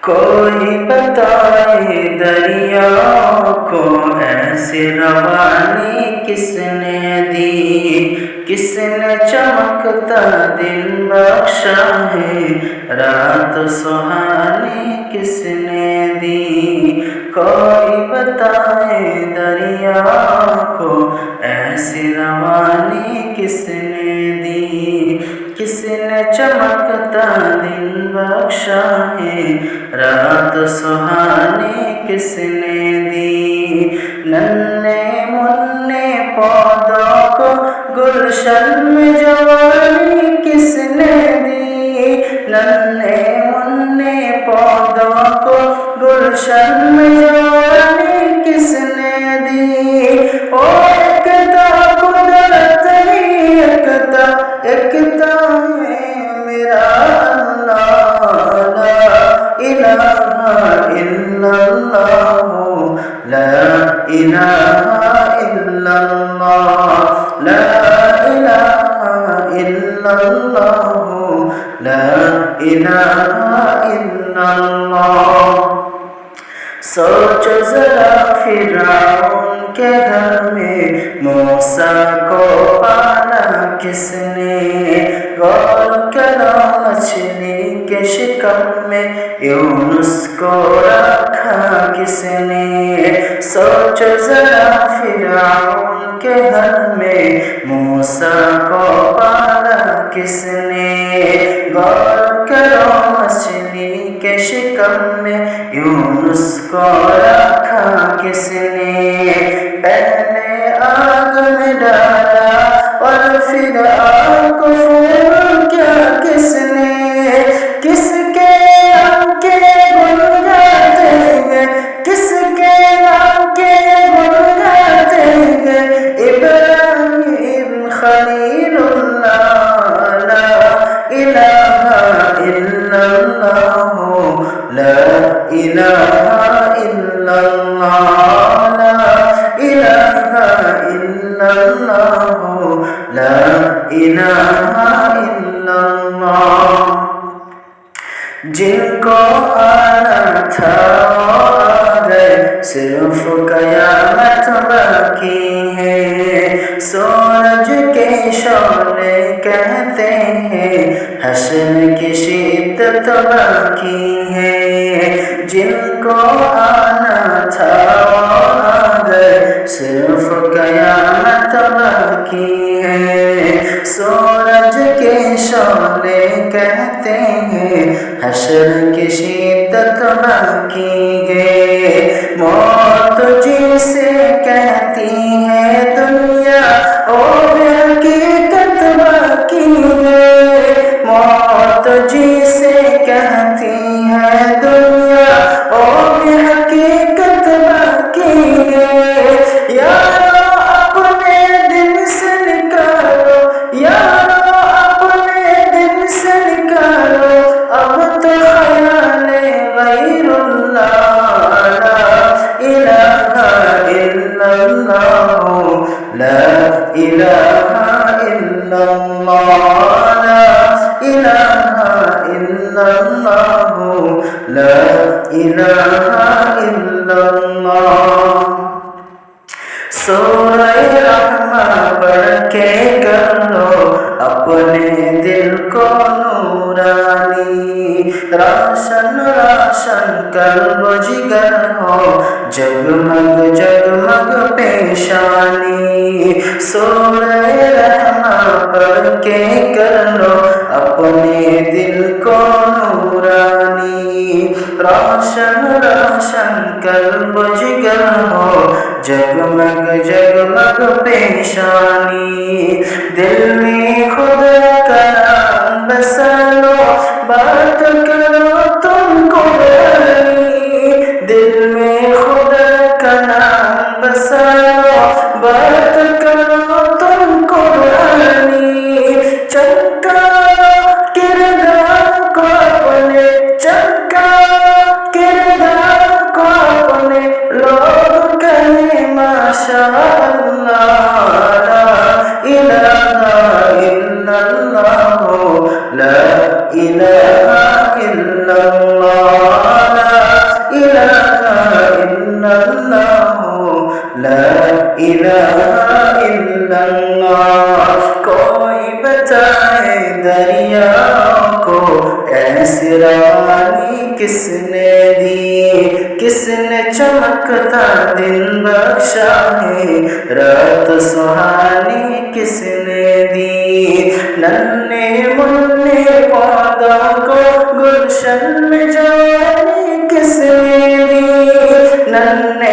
کوئی بتائے دریاؤں کو ایسی روانی کس نے دی، کس نے چمکتا دن بخشا ہے، رات سہانی کس نے دی۔ کوئی بتائے دریاؤں کو ایسی روانی کس نے دی، کس نے چمکتا دن بخشا ہے، رات سہانی کس نے دی۔ ننھے منھے پودوں کو گلشن میں جوانی کس نے دی، ننھے منھے پودوں کو گلشن میں جوانی کس نے دی۔ او ایکتا قدرت ہی ایکتا ہے میرا اللہ، لا الہ الا اللہ، لا الہ الا اللہ، لا الہ الا اللہ، لا الہ الا اللہ۔ سوچو ذرا فرعون کے گھر میں موسیٰ کو پالا کس نے، غور کرو مچھلی کے شکم میں یونس کو رکھا کس نے۔ سوچو ذرا فرعون کے گھر میں موسیٰ کو پالا کس نے، غور کرو مچھلی کے شکم میں یونس کو رکھا کس نے۔ پہلے آگ میں ڈالا اور پھر آگ کو پھول کیا کس نے، کس کے نام کے گن گاتے ہیں، کس کے نام کے گن گاتے ہیں، ابراہیم خلیل اللہ، لا الہ الا اللہ، لا الہ الا اللہ، لا الہ الا اللہ، لا الہ الا اللہ۔ جن کو آنا تھا وہ آ گئے، صرف قیامت باقی ہے۔ سورج کے شعلے کہتے ہیں حشر کی شدت باقی ہے۔ جن کو آنا تھا وہ آ گئے، صرف قیامت باقی ہے۔ سورج کے شعلے کہتے ہیں حشر کی شدت باقی ہے۔ موت جسے کہتی ہے دنیا وہ بھی حقیقت باقی ہے۔ موت جسے کہتی ہے دنیا وہ بھی حقیقت باقی ہے۔ یارو اپنے دل سے نکالو، یارو اپنے دل سے نکالو اب تو خیال غیر اللہ، لا الہ الا اللہ، لا الہ الا اللہ، لا الہ الا اللہ، لا الہ الا اللہ۔ سورہ رحمہ پڑھ کے کر لو اپنے دل کو نورانی، راشن راشن قلب و جگر ہو جگمگ جگمگ پیشانی۔ سورہ رحمہ پڑھ کے کر لو اپنے دل کو نورانی، راشن راشن قلب و جگر ہو جگمگ جگمگ پیشانی۔ دل میں خدا کا نام بسا لو، بات کرو تم قرآنی، دل میں خدا کا نام بسا لو، بات کرو تم قرآنی۔ چمکاؤ کردار کو اپنے، چمکاؤ کردار کو اپنے، لوگ کہیں ماشاء اللہ، لا الہ الا اللہ، لا الہ الا اللہ، نصرانی کس نے دی، کس نے چمکتا دن بخشا ہے، رات سہانی کس نے دی، ننھے منھے پودوں کو گلشن میں جوانی کس نے دی، ننھے